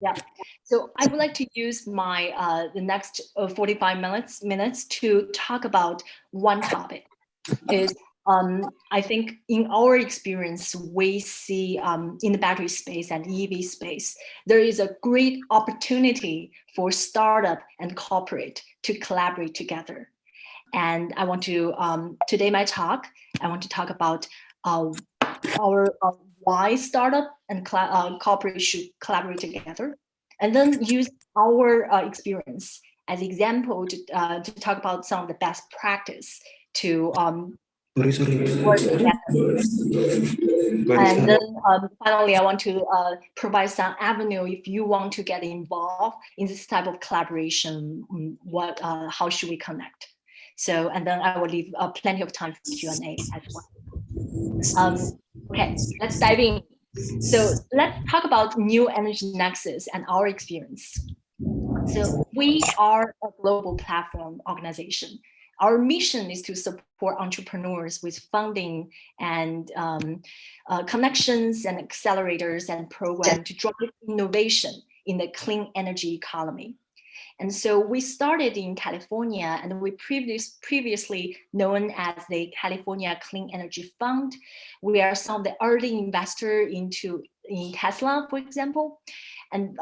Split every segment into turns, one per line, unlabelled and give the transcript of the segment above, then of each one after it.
Yeah. So I would like to use my the next 45 minutes to talk about one topic. Is I think in our experience, we see in the battery space and EV space, there is a great opportunity for startup and corporate to collaborate together. And I want to today my talk, I want to talk about our why startup and corporate should collaborate together, and then use our experience as example to talk about some of the best practice to work together. And then finally, I want to provide some avenue if you want to get involved in this type of collaboration. How should we connect? So, and then I will leave plenty of time for Q&A as well. Okay, let's dive in. So let's talk about New Energy Nexus and our experience. So we are a global platform organization. Our mission is to support entrepreneurs with funding and connections and accelerators and programs to drive innovation in the clean energy economy. And so we started in California, and we previously known as the California Clean Energy Fund. We are some of the early investors in Tesla, for example. And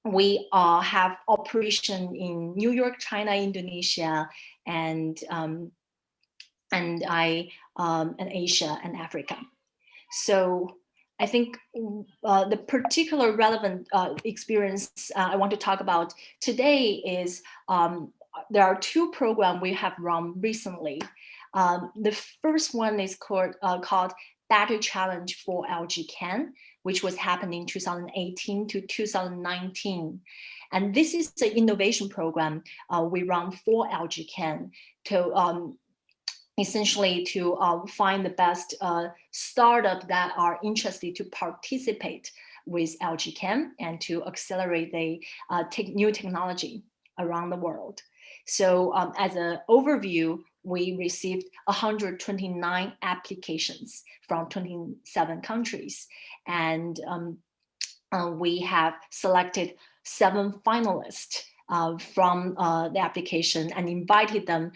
we have operation in New York, China, Indonesia, and Asia and Africa. So I think the particular relevant experience I want to talk about today is there are two programs we have run recently. The first one is called Battery Challenge for LG Chem, which was happening 2018 to 2019. And this is the innovation program we run for LG Chem to essentially to find the best startup that are interested to participate with LG Chem and to accelerate the new technology around the world. So as an overview, we received 129 applications from 27 countries. And we have selected 7 finalists from the application and invited them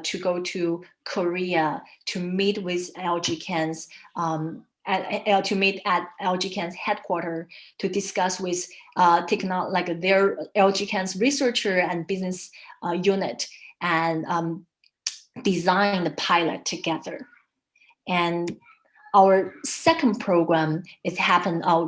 to go to Korea to meet with LG Chem's to meet at LG Chem's headquarters to discuss with their LG Chem's researcher and business unit and design the pilot together. And our second program is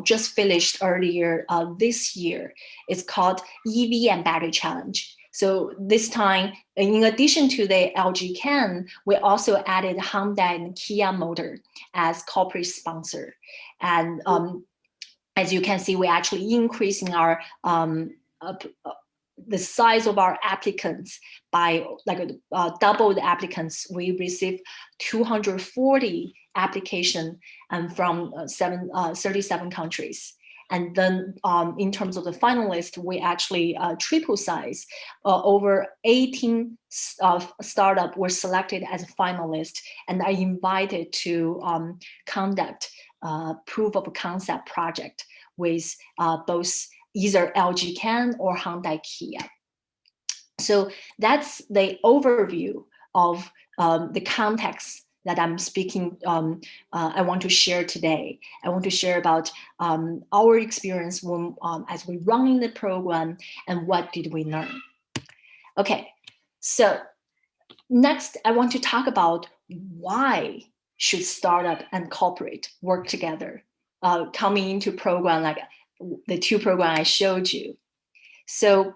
just finished earlier this year. It's called EV and Battery Challenge. So this time, in addition to the LG Chem, we also added Hyundai and Kia Motor as corporate sponsor. And as you can see, we're actually increasing our the size of our applicants by double the applicants. We received 240 applications from 37 countries. And then in terms of the finalists, we actually triple size. Over 18 startups were selected as finalists and are invited to conduct proof of concept project with both either LG Chem or Hyundai Kia. So that's the overview of the context that I'm speaking, I want to share today. I want to share about our experience when, as we running the program and what did we learn. Okay, so next I want to talk about why should startup and corporate work together coming into program like the 2 programs I showed you. So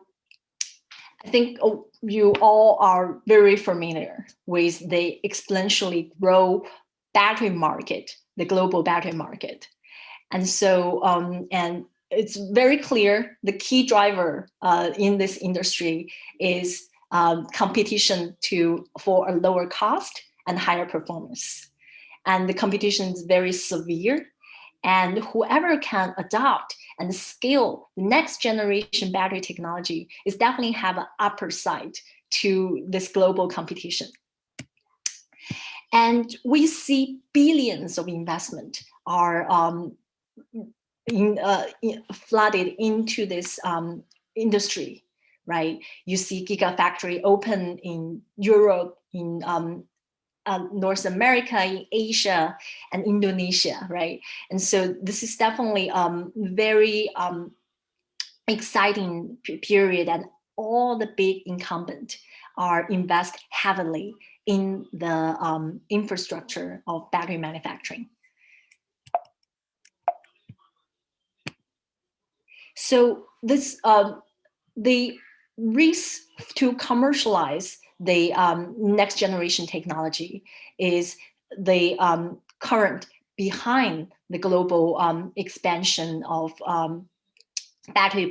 I think you all are very familiar with the exponentially grow battery market, the global battery market. And so, and it's very clear the key driver in this industry is competition for a lower cost and higher performance. And the competition is very severe. And whoever can adopt and scale the next generation battery technology is definitely have an upper side to this global competition. And we see billions of investment are flooded into this industry, right? You see gigafactory open in Europe, in North America, in Asia, and Indonesia, right? And so this is definitely very exciting period, and all the big incumbents are invest heavily in the infrastructure of battery manufacturing. So this the risk to commercialize the next generation technology is the current behind the global expansion of battery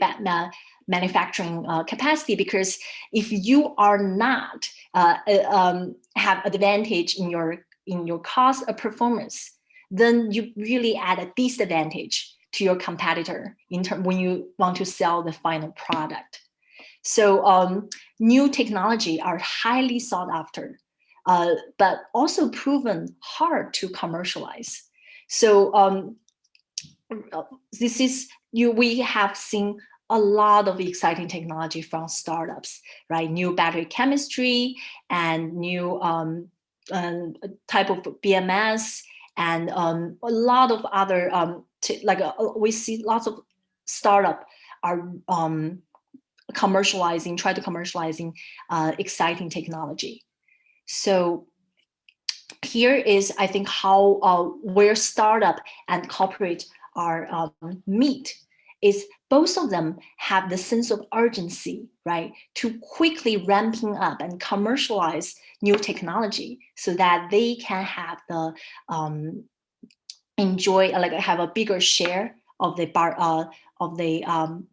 manufacturing capacity, because if you are not have advantage in your cost of performance, then you really add a disadvantage to your competitor in when you want to sell the final product. So new technology are highly sought after, but also proven hard to commercialize. So this is we have seen a lot of exciting technology from startups, right? New battery chemistry and new type of BMS, and a lot of other we see lots of startup are try to commercializing exciting technology. So here is, I think, how where startup and corporate are meet is both of them have the sense of urgency, right, to quickly ramping up and commercialize new technology so that they can have the enjoy, like have a bigger share of the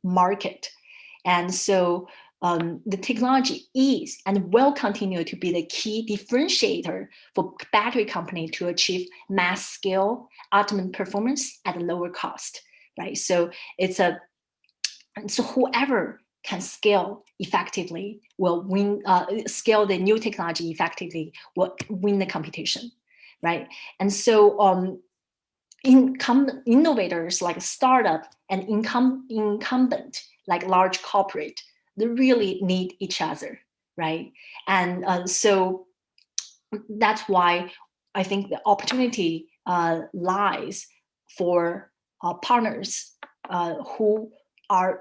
market. And so the technology is and will continue to be the key differentiator for battery company to achieve mass scale ultimate performance at a lower cost, right? So so whoever can scale effectively will win. Scale the new technology effectively will win the competition, right? And so innovators like startup and incumbent like large corporate, they really need each other, right? And so that's why I think the opportunity lies for partners who are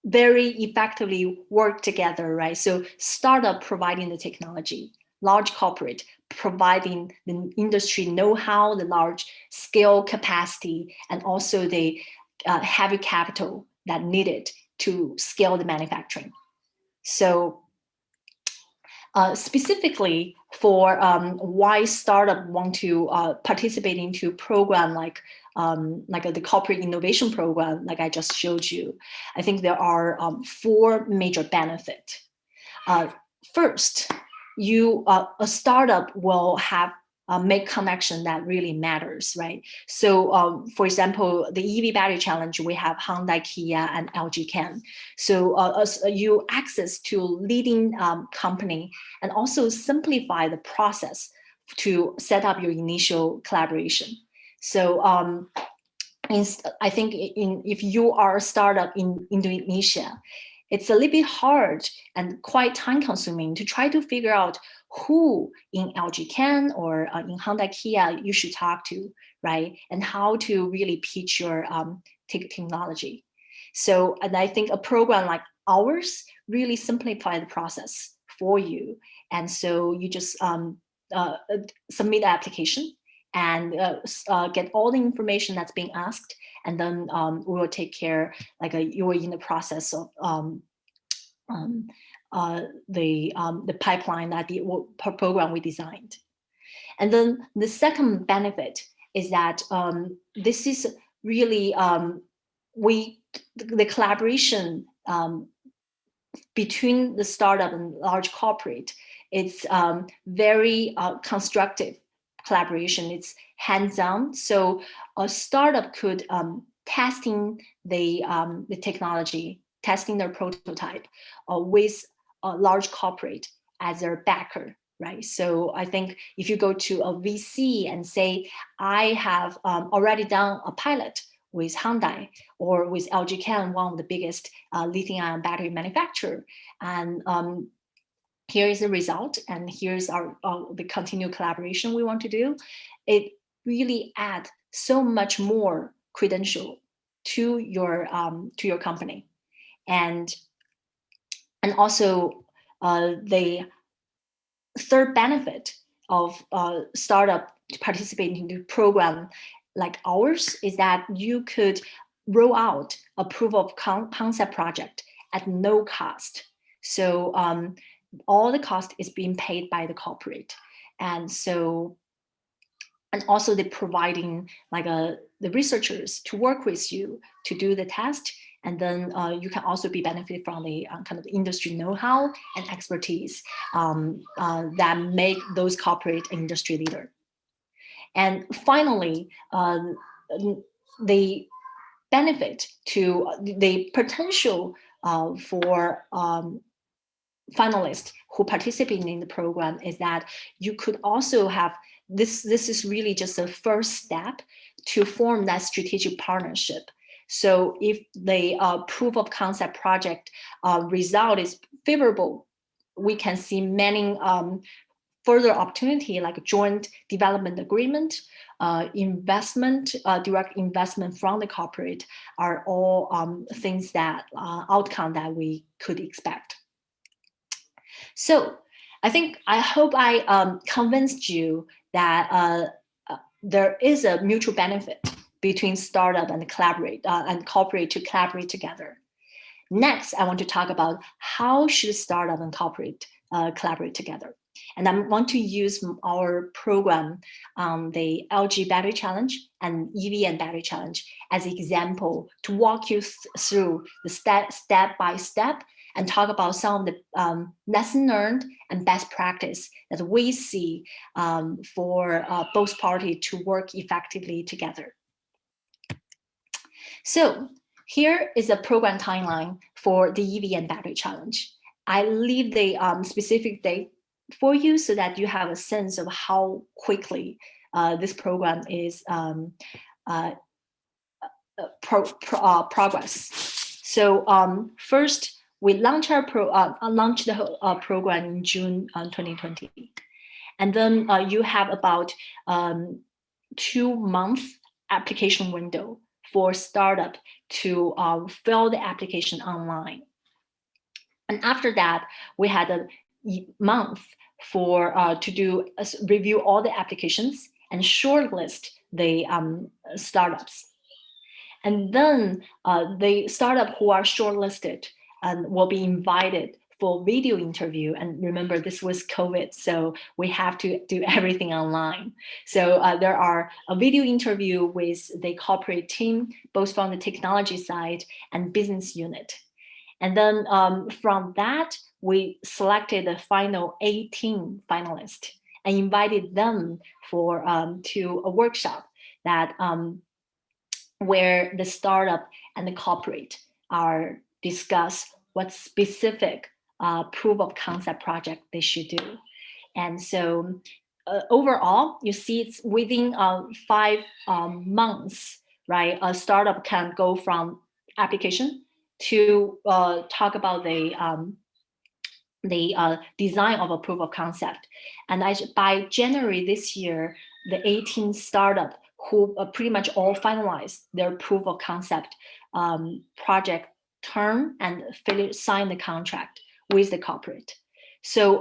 very effectively work together, right? So startup providing the technology, large corporate providing the industry know-how, the large scale capacity, and also the heavy capital that needed to scale the manufacturing. So specifically for why startup want to participate into program like the corporate innovation program, like I just showed you, I think there are 4 major benefits. First, a startup will have make connection that really matters, right? So for example, the EV battery challenge, we have Hyundai, Kia, and LG Chem. So you access to leading company and also simplify the process to set up your initial collaboration. So I think if you are a startup in Indonesia, it's a little bit hard and quite time consuming to try to figure out who in LG Chem or in Hyundai Kia you should talk to, right? And how to really pitch your technology. So, and I think a program like ours really simplify the process for you. And so you just submit the application and get all the information that's being asked, and then we will take care, like you're in the process of the pipeline that the program we designed. And then the second benefit is that this is really the collaboration between the startup and large corporate. It's very constructive collaboration. It's hands-on. So a startup could testing the technology, testing their prototype with a large corporate as their backer, right? So I think if you go to a VC and say, I have already done a pilot with Hyundai, or with LG Chem, one of the biggest lithium-ion battery manufacturer. And here is the result, and here's our the continued collaboration we want to do. It really adds so much more credential to your company, and also the third benefit of startup participating in the program like ours is that you could roll out a proof of concept project at no cost. So all the cost is being paid by the corporate, and also they're providing like the researchers to work with you to do the test, and then you can also be benefited from the kind of industry know-how and expertise that make those corporate industry leader. And finally, the benefit to the potential for finalists who participate in the program is that you could also have this is really just a first step to form that strategic partnership. So if the proof of concept project result is favorable, we can see many further opportunity like joint development agreement, investment, direct investment from the corporate are all things that outcome that we could expect. So I hope I convinced you that there is a mutual benefit between startup and corporate to collaborate together. Next, I want to talk about how should startup and corporate collaborate together. And I want to use our program, the LG Battery Challenge and EV Battery Challenge as an example to walk you through the step by step and talk about some of the lesson learned and best practice that we see for both parties to work effectively together. So here is a program timeline for the EV Battery Challenge. I leave the specific date for you so that you have a sense of how quickly this program is progress. So first, we launched the program in June 2020, and then you have about 2-month application window for startup to fill the application online. And after that, we had a month for to review all the applications and shortlist the startups. And then the startup who are shortlisted will be invited for video interview. And remember, this was COVID, so we have to do everything online. So there are a video interview with the corporate team, both from the technology side and business unit. And then from that, we selected the final 18 finalists and invited them for to a workshop that where the startup and the corporate are discuss what specific proof of concept project they should do. And so overall, you see it's within 5 months, right? A startup can go from application to talk about the design of a proof of concept. And by January this year, the 18 startup who pretty much all finalized their proof of concept project term and sign the contract with the corporate. So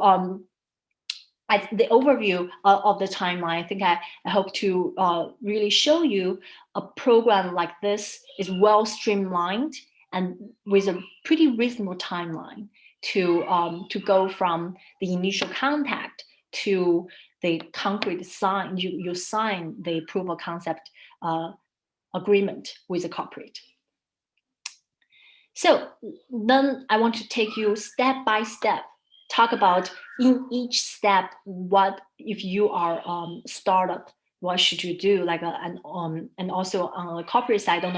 the overview of the timeline, I think I hope to really show you a program like this is well streamlined and with a pretty reasonable timeline to go from the initial contact to the concrete sign. You sign the proof of concept agreement with the corporate. So then I want to take you step by step, talk about in each step, what if you are startup, what should you do? Like and also on the corporate side, I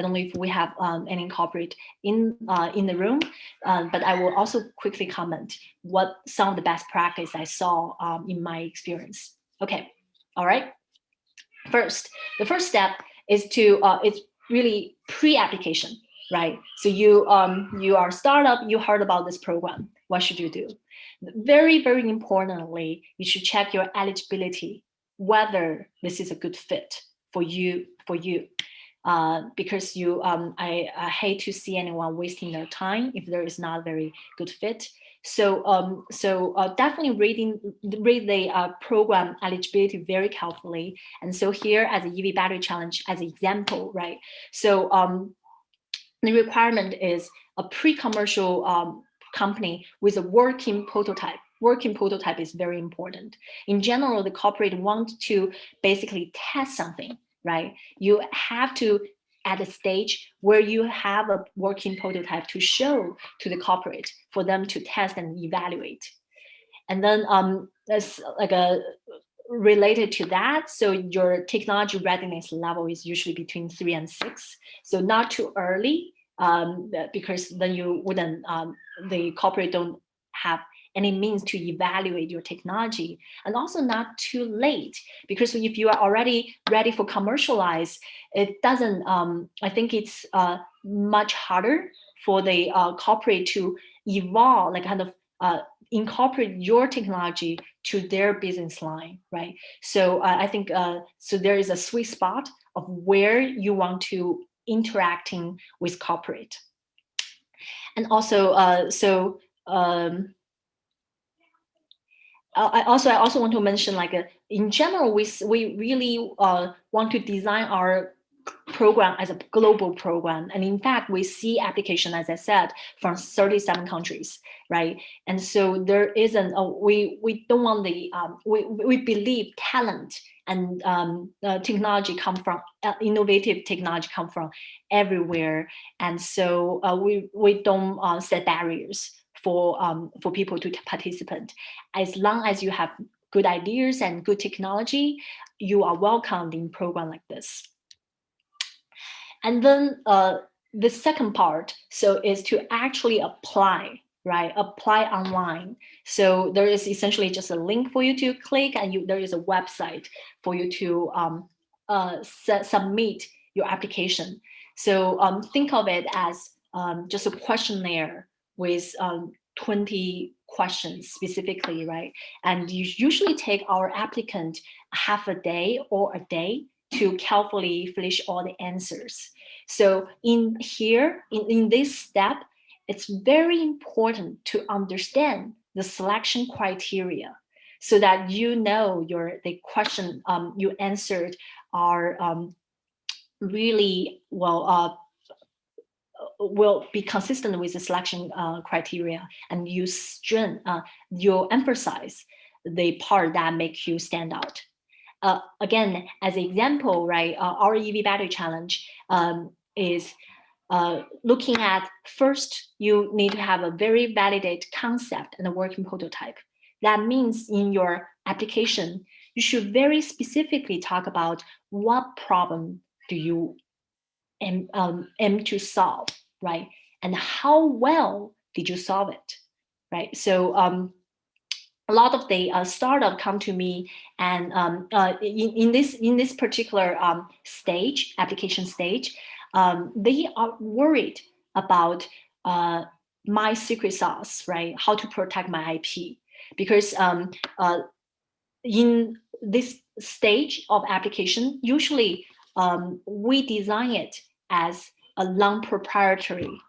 don't know if we have any corporate in the room, but I will also quickly comment what some of the best practice I saw in my experience. Okay, all right. The first step is to really pre-application, right? So you are a startup, you heard about this program. What should you do? Very, very importantly, you should check your eligibility, whether this is a good fit for you. Because I hate to see anyone wasting their time if there is not a very good fit. So definitely read the program eligibility very carefully. And so here, as a EV battery challenge, as an example, right? So the requirement is a pre-commercial company with a working prototype. Working prototype is very important. In general, the corporate want to basically test something, right? You have to at a stage where you have a working prototype to show to the corporate for them to test and evaluate. And then there's like a related to that, so your technology readiness level is usually between 3 and 6, so not too early, because then you wouldn't the corporate don't have any means to evaluate your technology, and also not too late, because if you are already ready for commercialize, it doesn't I think it's much harder for the corporate to evolve, like kind of incorporate your technology to their business line, right? So I think so there is a sweet spot of where you want to interacting with corporate. And also I also want to mention, like in general, we really want to design our program as a global program, and in fact we see application, as I said, from 37 countries, right? And so there isn't we don't want the we believe talent and technology come from innovative technology come from everywhere, and so we don't set barriers for people to participate. As long as you have good ideas and good technology, you are welcomed in program like this. And then the second part, so is to actually apply, right? Apply online. So there is essentially just a link for you to click, and there is a website for you to submit your application. So think of it as just a questionnaire with 20 questions specifically, right? And you usually take our applicant half a day or a day to carefully finish all the answers. So in here, in this step, it's very important to understand the selection criteria so that you know the question you answered are really well will be consistent with the selection criteria, and you you emphasize the part that makes you stand out. Again, as an example, right, our EV battery challenge is looking at, first, you need to have a very validated concept and a working prototype. That means in your application, you should very specifically talk about what problem do you aim to solve, right? And how well did you solve it, right? So a lot of the startup come to me, and in this particular stage, application stage, they are worried about my secret sauce, right? How to protect my IP, because in this stage of application, usually we design it as a non-proprietary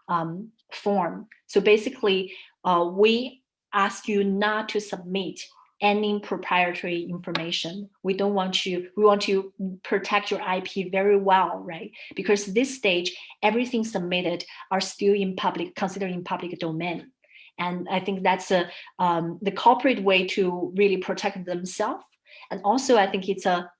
form. So basically, we ask you not to submit any proprietary information. We want to protect your IP very well, right? Because this stage, everything submitted are still considered in public domain. And I think that's the corporate way to really protect themselves. And also, I think it's a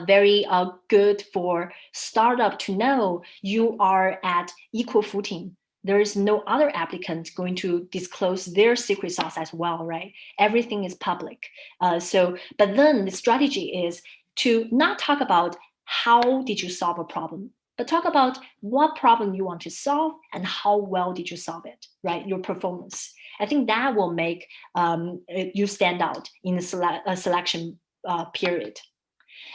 very good for startup to know you are at equal footing. There is no other applicant going to disclose their secret sauce as well, right? Everything is public. But then the strategy is to not talk about how did you solve a problem, but talk about what problem you want to solve and how well did you solve it, right? Your performance. I think that will make you stand out in the selection period.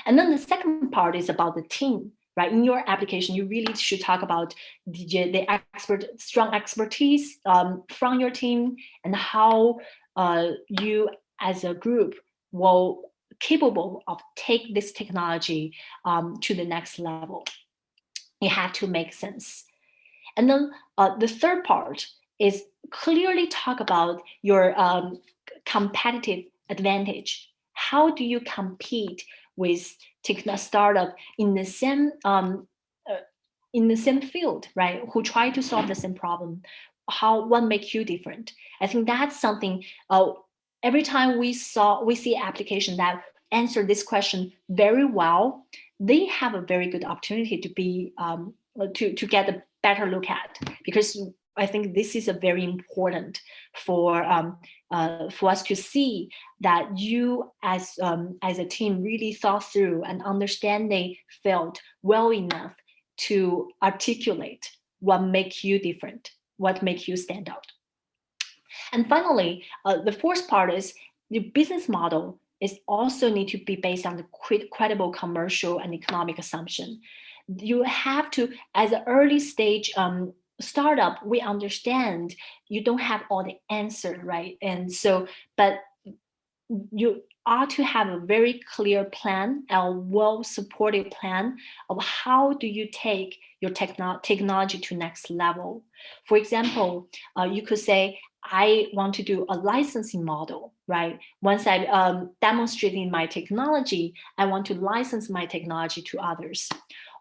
And then the second part is about the team. right? In your application, you really should talk about the strong expertise from your team and how you as a group will capable of take this technology to the next level. You have to make sense. And then the third part is clearly talk about your competitive advantage. How do you compete with startup in the same field, right? Who try to solve the same problem? What makes you different? I think that's something. Every time we see application that answer this question very well, they have a very good opportunity to be to get a better look at, because I think this is a very important for us to see that you as a team really thought through and understand they felt well enough to articulate what makes you different, what makes you stand out. And finally, the fourth part is the business model is also need to be based on the credible commercial and economic assumption. You have to, as an early stage startup, we understand you don't have all the answer, right? And so, but you ought to have a very clear plan, a well-supported plan of how do you take your technology to next level. For example, you could say, I want to do a licensing model, right? Once I demonstrating my technology, I want to license my technology to others.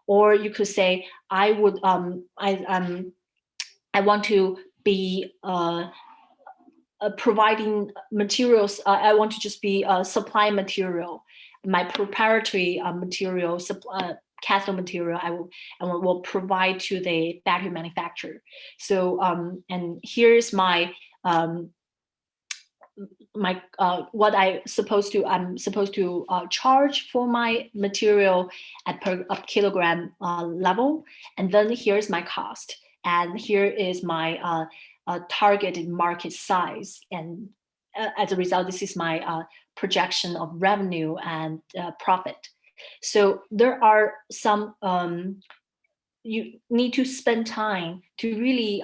Or you could say, I want to be providing materials. I want to just be supply material, my proprietary material, cathode material. I will provide to the battery manufacturer. So and here's my what I'm supposed to charge for my material at per kilogram level, and then here's my cost, and here is my targeted market size, and as a result, this is my projection of revenue and profit. So there are some you need to spend time to really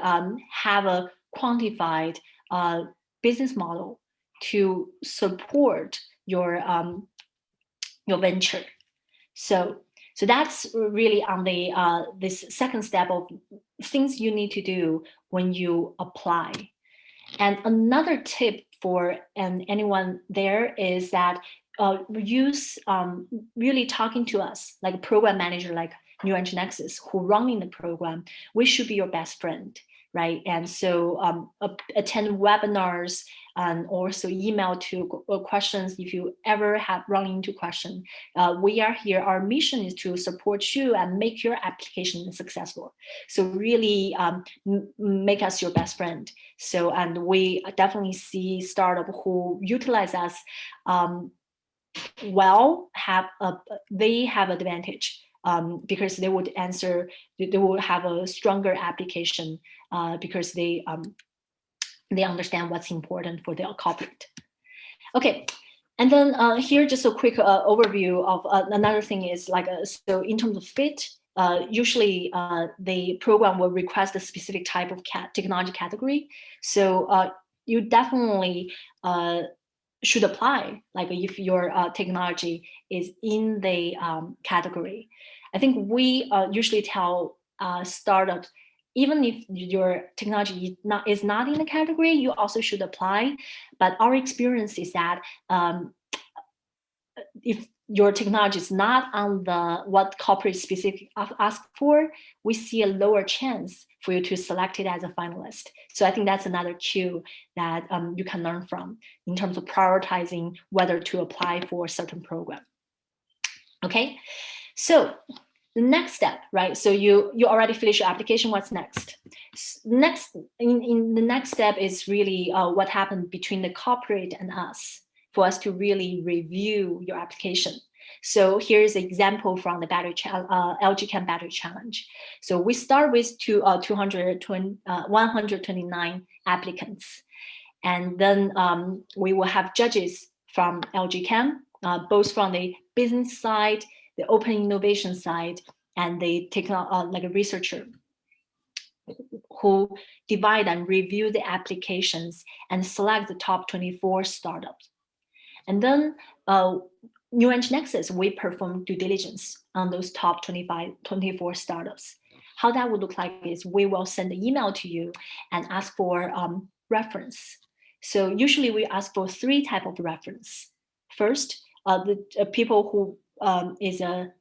have a quantified business model to support your venture. So that's really on the this second step of things you need to do when you apply. And another tip for anyone there is that use really talking to us like a program manager, like New Engine Nexus, who running the program. We should be your best friend, right? And so attend webinars and also email to questions if you ever have run into question. We are here. Our mission is to support you and make your application successful. So really make us your best friend. So, and we definitely see startup who utilize us well, they have advantage. Because they would have a stronger application because they understand what's important for their corporate. Okay, and then here just a quick overview of another thing is like so in terms of fit. Usually the program will request a specific type of technology category. So you definitely should apply, like if your technology is in the category. I think we usually tell startups, even if your technology is not in the category, you also should apply. But our experience is that if your technology is not on the what corporate specific ask for, we see a lower chance for you to select it as a finalist. So I think that's another cue that you can learn from in terms of prioritizing whether to apply for a certain program. Okay, so the next step, right? So you already finished your application. What's next? Next, in the next step is really what happened between the corporate and us, for us to really review your application. So here's an example from the LG Chem Battery Challenge. So we start with 129 applicants. And then we will have judges from LG Chem, both from the business side, the open innovation side, and they take like a researcher who divide and review the applications and select the top 24 startups. And then New Eng Nexus, we perform due diligence on those top 24 startups. How that would look like is we will send an email to you and ask for reference. So usually we ask for 3 types of reference. First, the people who is a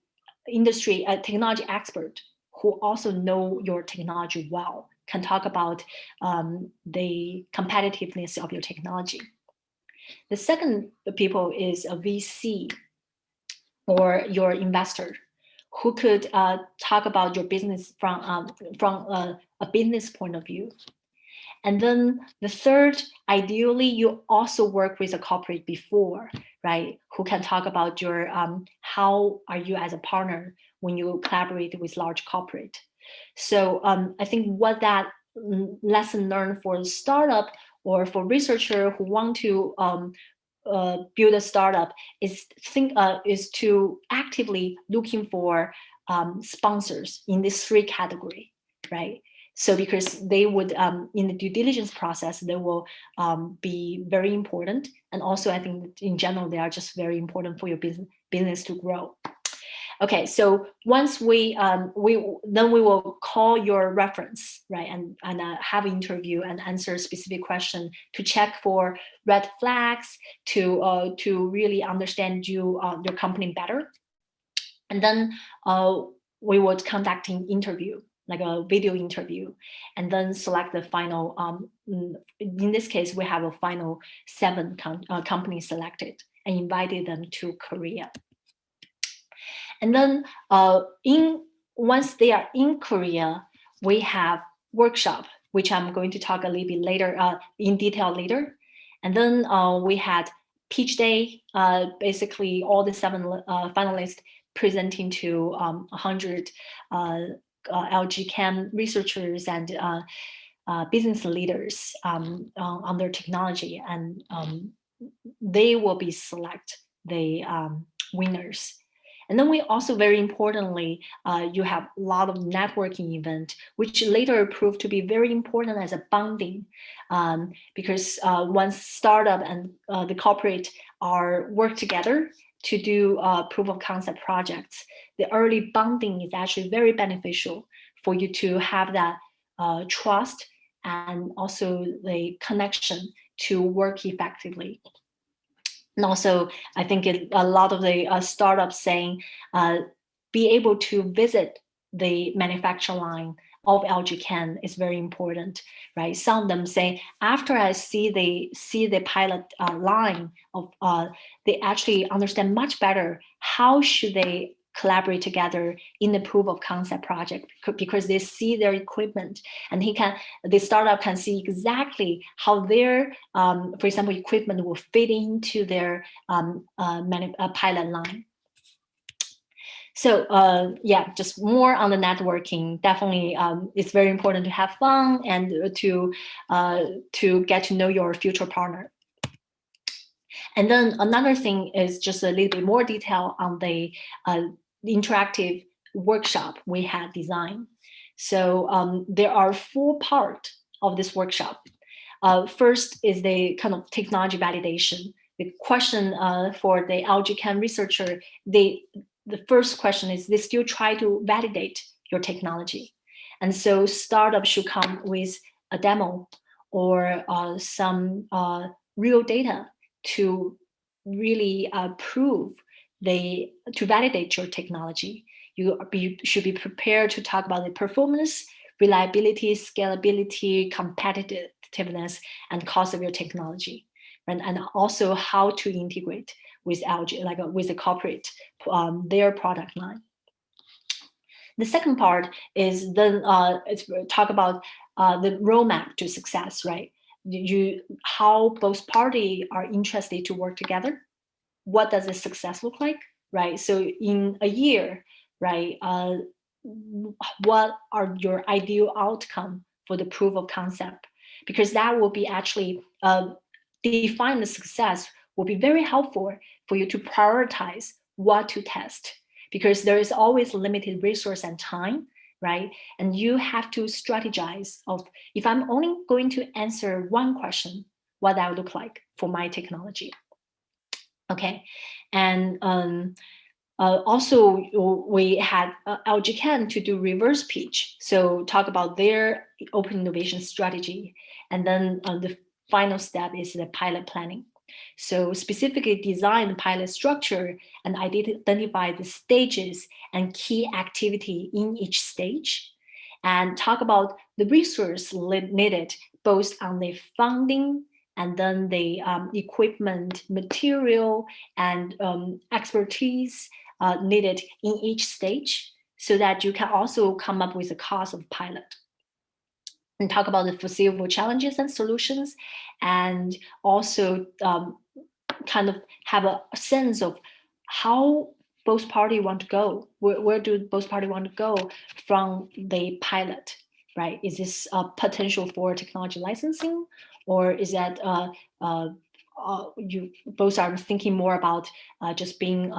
technology expert who also know your technology well, can talk about the competitiveness of your technology. The second people is a VC or your investor who could talk about your business from a business point of view. And then the third, ideally, you also work with a corporate before, right? Who can talk about your how are you as a partner when you collaborate with large corporate. So I think what that lesson learned for startup or for researcher who want to build a startup is to actively looking for sponsors in this 3 category, right? So because they would, in the due diligence process, they will be very important. And also I think in general, they are just very important for your business to grow. Okay, so once we will call your reference, right, and have an interview and answer a specific question to check for red flags, to really understand your company better, and then we would conduct an interview, like a video interview, and then select the final. In this case, we have a final 7 companies selected and invited them to Korea. And then once they are in Korea, we have workshop, which I'm going to talk a little bit later, in detail later. And then we had Ph.D, basically all the 7 finalists presenting to 100 LG Chem researchers and business leaders on their technology, and they will be select the winners. And then we also, very importantly, you have a lot of networking event, which later proved to be very important as a bonding, because once startup and the corporate work together to do proof of concept projects, the early bonding is actually very beneficial for you to have that trust and also the connection to work effectively. And also, I think a lot of the startups saying, be able to visit the manufacturing line of LG Chem is very important, right? Some of them say, after I see the pilot line of, they actually understand much better how should they collaborate together in the proof of concept project, because they see their equipment, and the startup can see exactly how their, for example, equipment will fit into their pilot line. So yeah, just more on the networking. Definitely, it's very important to have fun and to get to know your future partner. And then another thing is just a little bit more detail on the interactive workshop we had designed. So there are 4 parts of this workshop. First is the kind of technology validation. The question for the LG Chem researcher, the first question is, they still try to validate your technology. And so startups should come with a demo or some real data to really prove to validate your technology. You should be prepared to talk about the performance, reliability, scalability, competitiveness, and cost of your technology, and also how to integrate with LG, like with the corporate, their product line. The second part is then talk about the roadmap to success, right? How both parties are interested to work together. What does the success look like, right? So in a year, right, what are your ideal outcome for the proof of concept? Because that will be actually define the success, will be very helpful for you to prioritize what to test. because there is always limited resource and time, right? And you have to strategize of, if I'm only going to answer one question, what that would look like for my technology. Okay, and also, we had LG Chem to do reverse pitch, so talk about their open innovation strategy. And then the final step is the pilot planning. So specifically design the pilot structure and identify the stages and key activity in each stage, and talk about the resource needed, both on the funding and then the equipment, material, and expertise needed in each stage, so that you can also come up with a cost of pilot. And talk about the foreseeable challenges and solutions, and also kind of have a sense of how both parties want to go. Where do both parties want to go from the pilot, right? Is this a potential for technology licensing, or is that you both are thinking more about just being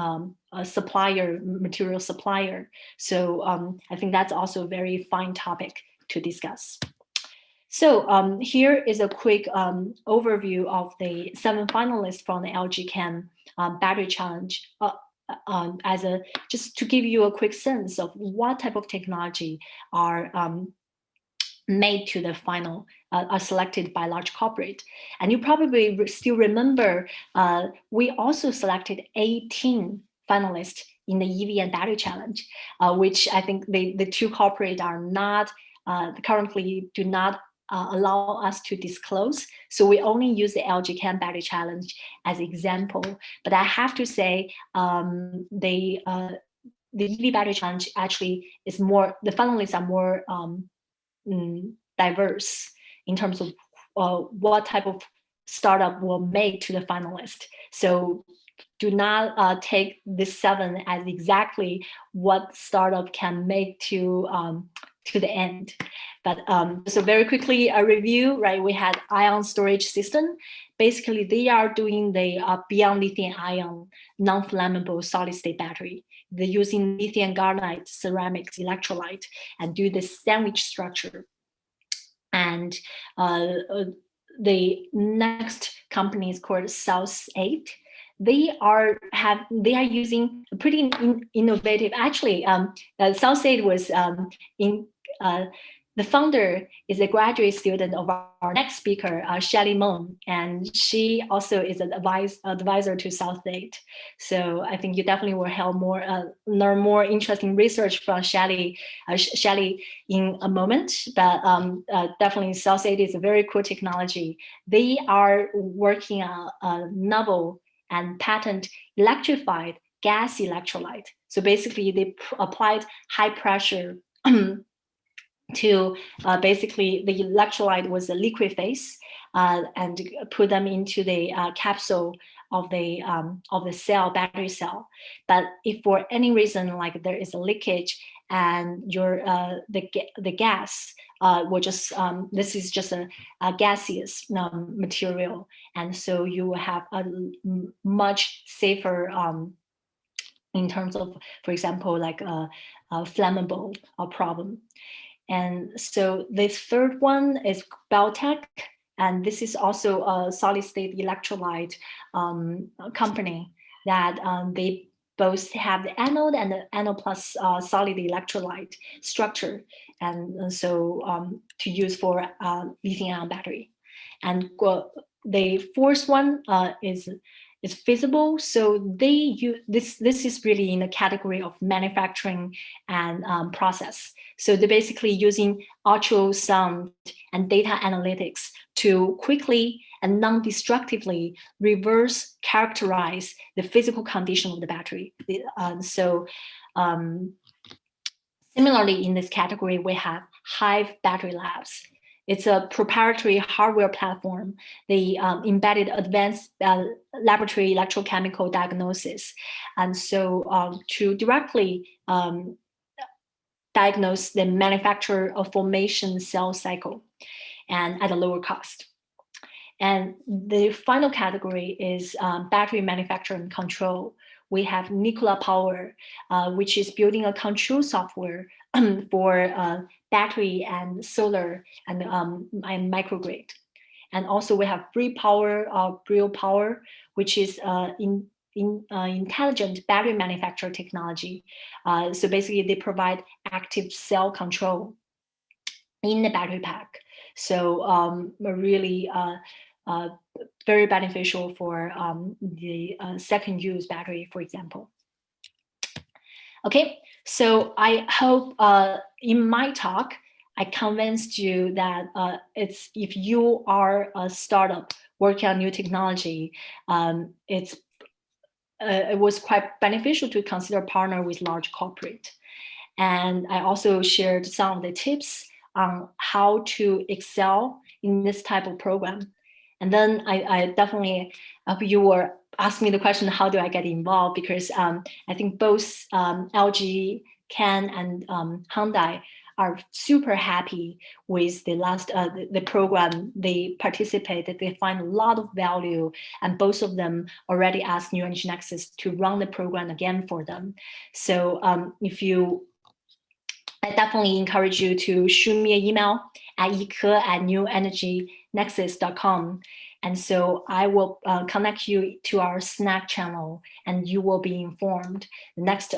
a supplier, material supplier? So I think that's also a very fine topic to discuss. So here is a quick overview of the 7 finalists from the LG Chem battery challenge, as a just to give you a quick sense of what type of technology are made to the final, are selected by large corporate. And you probably still remember, we also selected 18 finalists in the EV and battery challenge, which I think the 2 corporate are not, currently do not allow us to disclose. So we only use the LG Chem battery challenge as example. But I have to say, the EV battery challenge actually is more, the finalists are more diverse in terms of what type of startup will make to the finalist. So do not take this 7 as exactly what startup can make to the end. But so very quickly, a review, right? We had ion storage system. Basically, they are doing the beyond lithium ion, non-flammable solid state battery. They're using lithium garnet ceramics electrolyte and do the sandwich structure. And the next company is called South 8. They are using pretty innovative. Actually, South 8 was the founder is a graduate student of our next speaker, Shelley Moon, and she also is an advisor to South 8. So I think you definitely will help learn more interesting research from Shelley in a moment. But definitely South 8 is a very cool technology. They are working on a novel and patent electrified gas electrolyte. So basically they applied high pressure to basically the electrolyte was a liquid phase, and put them into the capsule of the cell, battery cell. But if for any reason, like there is a leakage and the gas will just, this is just a gaseous material, and so you will have a much safer in terms of, for example, like a flammable problem. And so the third one is Biotech, and this is also a solid state electrolyte company that they both have the anode and the anode plus solid electrolyte structure, and so to use for lithium-ion battery. And the fourth one is feasible. So they use this is really in the category of manufacturing and process. So they're basically using ultrasound and data analytics to quickly and non-destructively reverse characterize the physical condition of the battery. Similarly, in this category, we have Hive Battery Labs. It's a proprietary hardware platform. They embedded advanced laboratory electrochemical diagnosis. And so to directly diagnose the manufacture of formation cell cycle and at a lower cost. And the final category is battery manufacture and control, we have Nikola Power, which is building a control software for battery and solar and microgrid. And also we have Bree Power, which is intelligent battery manufacturer technology. So basically they provide active cell control in the battery pack. So really very beneficial for the second use battery, for example. Okay, so I hope in my talk, I convinced you that if you are a startup working on new technology, it was quite beneficial to consider partner with large corporate. And I also shared some of the tips on how to excel in this type of program. And then I definitely hope you were asking me the question, how do I get involved? Because I think both LG Chem and Hyundai are super happy with the last the program they participated. They find a lot of value, and both of them already asked New Energy Nexus to run the program again for them. So I definitely encourage you to shoot me an email at ike@newenergynexus.com. And so I will connect you to our Slack channel, and you will be informed next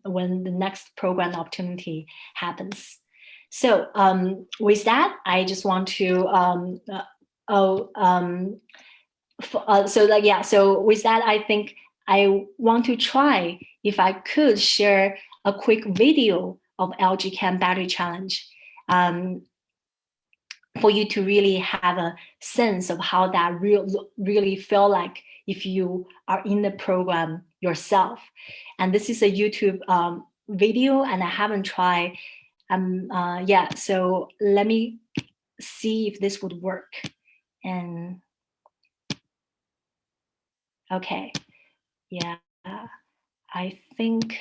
when the next program opportunity happens. So with that, I just want to so with that, I think I want to try if I could share a quick video of LG Chem Battery Challenge for you to really have a sense of how that really feel like if you are in the program yourself. And this is a YouTube video, and I haven't tried. So let me see if this would work. And okay, yeah, I think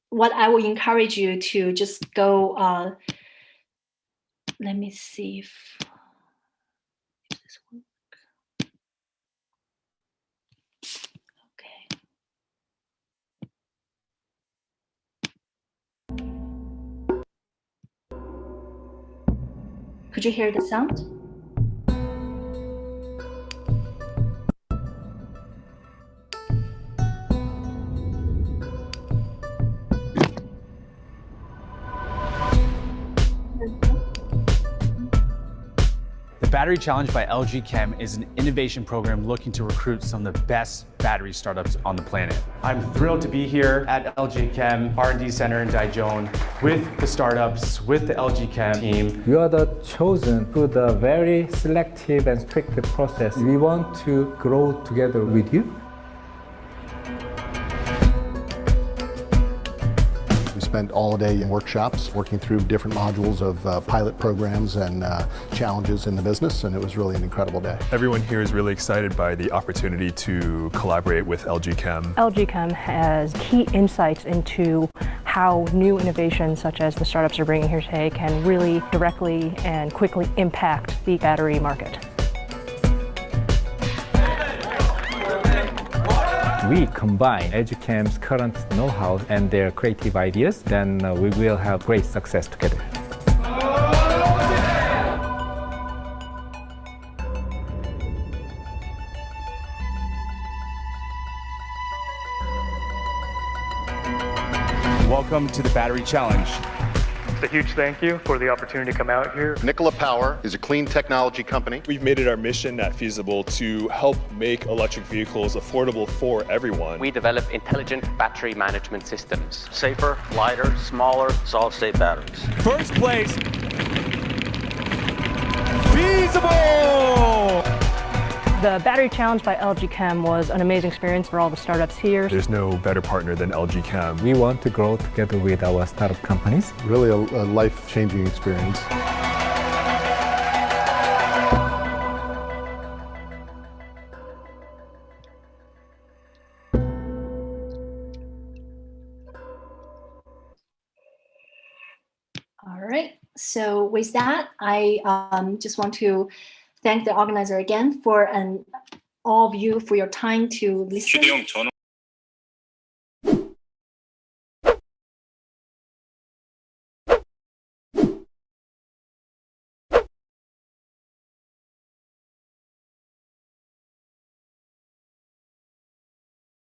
what I will encourage you to just go. Let me see if this works. Okay. Could you hear the sound?
The Battery Challenge by LG Chem is an innovation program looking to recruit some of the best battery startups on the planet. I'm thrilled to be here at LG Chem R&D Center in Daejeon with the startups, with the LG Chem team.
You are the chosen through the very selective and strict process. We want to grow together with you.
We spent all day in workshops working through different modules of pilot programs and challenges in the business, and it was really an incredible day.
Everyone here is really excited by the opportunity to collaborate with LG Chem.
LG Chem has key insights into how new innovations such as the startups are bringing here today can really directly and quickly impact the battery market.
We combine LG Chem's current know-how and their creative ideas, then we will have great success together.
Welcome to the Battery Challenge.
A huge thank you for the opportunity to come out here.
Nikola Power is a clean technology company.
We've made it our mission at Feasible to help make electric vehicles affordable for everyone.
We develop intelligent battery management systems. Safer, lighter, smaller, solid-state batteries.
First place, Feasible!
The Battery Challenge by LG Chem was an amazing experience for all the startups here.
There's no better partner than LG Chem.
We want to grow together with our startup companies.
Really a life-changing experience.
All right, so with that, I just want to thank the organizer again for an all of you for your time to listen.